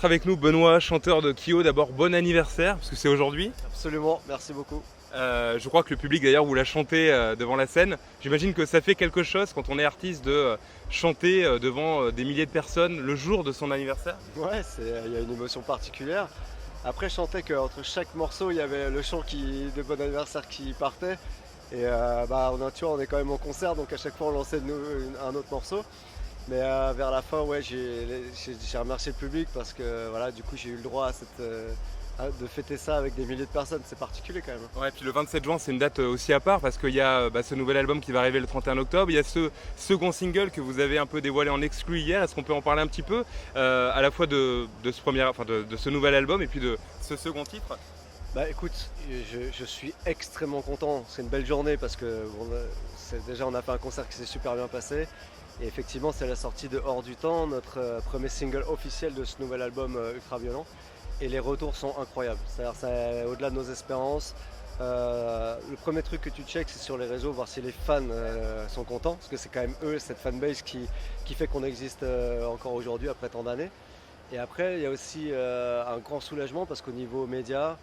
Avec nous Benoît, chanteur de Kyo. D'abord bon anniversaire parce que c'est aujourd'hui. Absolument, merci beaucoup. Je crois que le public d'ailleurs vous l'a chanté devant la scène. J'imagine que ça fait quelque chose quand on est artiste de chanter devant des milliers de personnes le jour de son anniversaire. Ouais, il y a une émotion particulière. Après, je sentais qu'entre chaque morceau, il y avait le chant de bon anniversaire qui partait. Et tu vois, on est quand même en concert, donc à chaque fois on lançait un autre morceau. Mais vers la fin, ouais, j'ai remercié le public parce que voilà, du coup, j'ai eu le droit de fêter ça avec des milliers de personnes. C'est particulier quand même. Ouais, puis le 27 juin, c'est une date aussi à part parce qu'il y a ce nouvel album qui va arriver le 31 octobre. Il y a ce second single que vous avez un peu dévoilé en exclu hier. Est-ce qu'on peut en parler un petit peu à la fois de ce nouvel album et puis de ce second titre? Bah écoute, je suis extrêmement content. C'est une belle journée parce que déjà on a fait un concert qui s'est super bien passé. Et effectivement, c'est la sortie de Hors du Temps, notre premier single officiel de ce nouvel album Ultra Violent. Et les retours sont incroyables. C'est-à-dire, c'est au-delà de nos espérances. Le premier truc que tu checks, c'est sur les réseaux, voir si les fans sont contents. Parce que c'est quand même eux, cette fanbase qui fait qu'on existe encore aujourd'hui après tant d'années. Et après, il y a aussi un grand soulagement parce qu'au niveau média,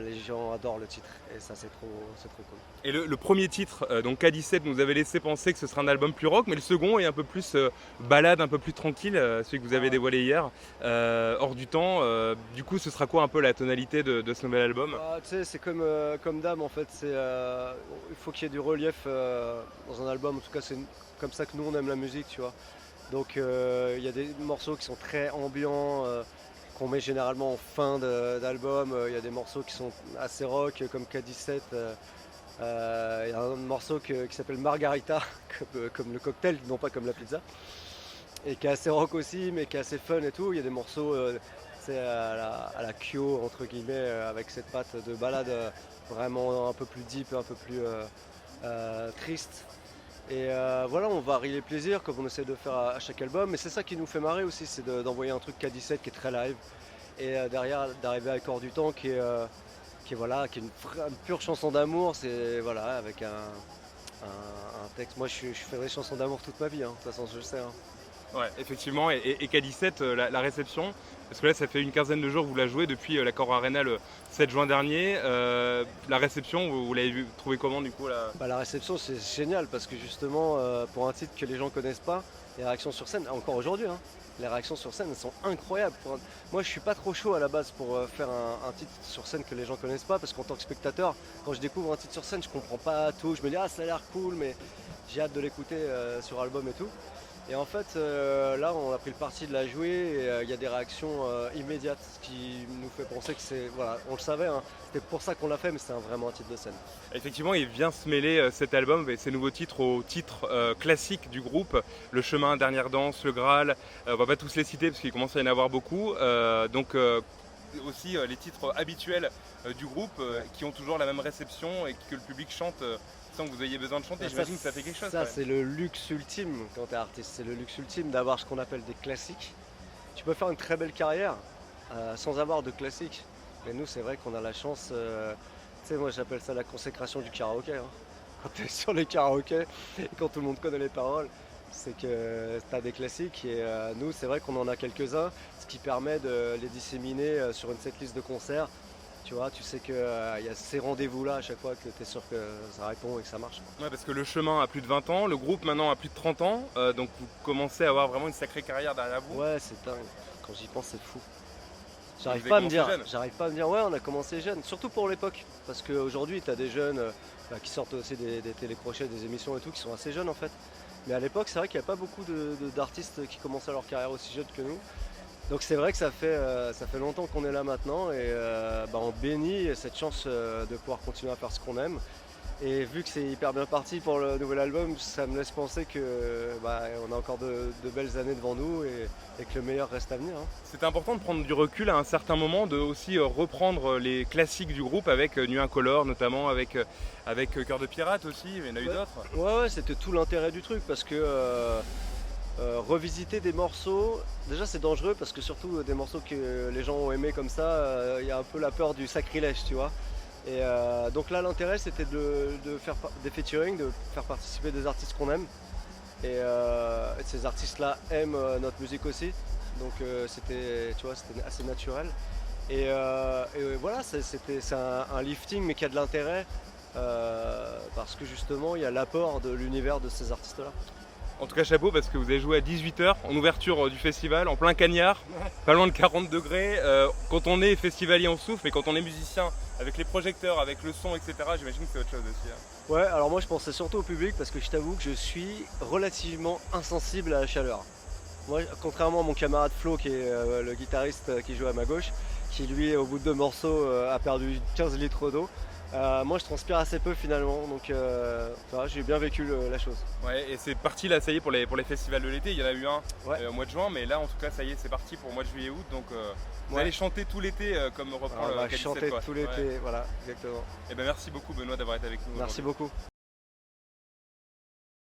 les gens adorent le titre. Et ça, c'est trop cool. Et le premier titre, donc K17, nous avait laissé penser que ce serait un album plus rock, mais le second est un peu plus balade, un peu plus tranquille, celui que vous avez dévoilé hier, Hors du Temps. Du coup, ce sera quoi un peu la tonalité de ce nouvel album? Tu sais, c'est comme Dame en fait. Il faut qu'il y ait du relief dans un album. En tout cas, c'est comme ça que nous on aime la musique, tu vois. Donc il y a des morceaux qui sont très ambiants, qu'on met généralement en fin d'album. Il y a des morceaux qui sont assez rock, comme K17. Il y a un morceau qui s'appelle Margarita, comme le cocktail, non pas comme la pizza. Et qui est assez rock aussi, mais qui est assez fun et tout. Il y a des morceaux à la Kyo, entre guillemets, avec cette patte de balade vraiment un peu plus deep, un peu plus triste. Et voilà, on varie les plaisirs comme on essaie de faire à chaque album. Mais c'est ça qui nous fait marrer aussi, c'est d'envoyer un truc K17 qui est très live. Et derrière, d'arriver à Accord du Temps qui est une pure chanson d'amour. C'est voilà, avec un texte. Moi, je ferai des chansons d'amour toute ma vie, hein. De toute façon, je le sais, hein. Ouais, effectivement, et K17, la réception, parce que là ça fait une quinzaine de jours que vous la jouez depuis l'Accor Arena le 7 juin dernier. La réception, vous l'avez trouvé comment du coup là? La réception, c'est génial parce que justement, pour un titre que les gens connaissent pas, les réactions sur scène, encore aujourd'hui, hein, les réactions sur scène elles sont incroyables. Moi, je suis pas trop chaud à la base pour faire un titre sur scène que les gens connaissent pas parce qu'en tant que spectateur, quand je découvre un titre sur scène, je comprends pas tout. Je me dis, ah, ça a l'air cool, mais j'ai hâte de l'écouter sur album et tout. Et en fait, là, on a pris le parti de la jouer et il y a des réactions immédiates, ce qui nous fait penser que c'est. Voilà, on le savait, hein, c'était pour ça qu'on l'a fait, mais c'est vraiment un titre de scène. Effectivement, il vient se mêler cet album et ces nouveaux titres aux titres classiques du groupe, Le Chemin, Dernière Danse, Le Graal. On va pas tous les citer parce qu'il commence à y en avoir beaucoup. Aussi les titres habituels du groupe qui ont toujours la même réception et que le public chante sans que vous ayez besoin de chanter. J'imagine que ça fait quelque chose. Ça, c'est le luxe ultime quand tu es artiste. C'est le luxe ultime d'avoir ce qu'on appelle des classiques. Tu peux faire une très belle carrière sans avoir de classiques. Mais nous, c'est vrai qu'on a la chance. Tu sais, moi, j'appelle ça la consécration du karaoké, hein. Quand tu es sur les karaokés et quand tout le monde connaît les paroles, c'est que tu as des classiques. Et nous, c'est vrai qu'on en a quelques-uns, ce qui permet de les disséminer sur une setlist de concerts. Tu vois, tu sais qu'il y a ces rendez-vous-là à chaque fois que tu es sûr que ça répond et que ça marche. Ouais, parce que Le Chemin a plus de 20 ans, le groupe maintenant a plus de 30 ans, donc vous commencez à avoir vraiment une sacrée carrière derrière vous. Ouais, c'est dingue. Quand j'y pense, c'est fou. J'arrive Vous pas à avez me dire, commencé jeune. j'arrive pas à me dire, ouais, on a commencé jeune, surtout pour l'époque. Parce qu'aujourd'hui, tu as des jeunes qui sortent aussi des télécrochets, des émissions et tout, qui sont assez jeunes en fait. Mais à l'époque, c'est vrai qu'il n'y a pas beaucoup d'artistes qui commençaient leur carrière aussi jeunes que nous. Donc c'est vrai que ça fait longtemps qu'on est là maintenant et on bénit cette chance de pouvoir continuer à faire ce qu'on aime. Et vu que c'est hyper bien parti pour le nouvel album, ça me laisse penser que on a encore de belles années devant nous et que le meilleur reste à venir, hein. C'était important de prendre du recul à un certain moment, de aussi reprendre les classiques du groupe avec Nuit Incolore notamment, avec Cœur de Pirate aussi, mais il y en a eu Ouais, d'autres. ouais, c'était tout l'intérêt du truc parce que revisiter des morceaux, déjà c'est dangereux parce que surtout des morceaux que les gens ont aimés comme ça, il y a un peu la peur du sacrilège, tu vois. Et donc là l'intérêt c'était de faire des featuring, de faire participer des artistes qu'on aime. Et ces artistes là aiment notre musique aussi. donc c'était, tu vois, c'était assez naturel. Et voilà, c'est un lifting mais qui a de l'intérêt parce que justement il y a l'apport de l'univers de ces artistes-là. En tout cas, chapeau parce que vous avez joué à 18h en ouverture du festival, en plein cagnard, pas loin de 40 degrés. Quand on est festivalier, on souffle, mais quand on est musicien, avec les projecteurs, avec le son, etc., j'imagine que c'est autre chose aussi. Hein. Ouais, alors moi je pensais surtout au public parce que je t'avoue que je suis relativement insensible à la chaleur. Moi, contrairement à mon camarade Flo, qui est le guitariste qui joue à ma gauche, qui lui, au bout de 2 morceaux, a perdu 15 litres d'eau. Moi, je transpire assez peu finalement, donc voilà, j'ai bien vécu la chose. Ouais, et c'est parti là, ça y est, pour les festivals de l'été. Il y en a eu un au mois de juin, mais là, en tout cas, ça y est, c'est parti pour le mois de juillet-août. Donc, vous allez chanter tout l'été, comme reprend On le va K17, chanter quoi. tout l'été, voilà, exactement. Et ben merci beaucoup, Benoît, d'avoir été avec nous. Merci beaucoup.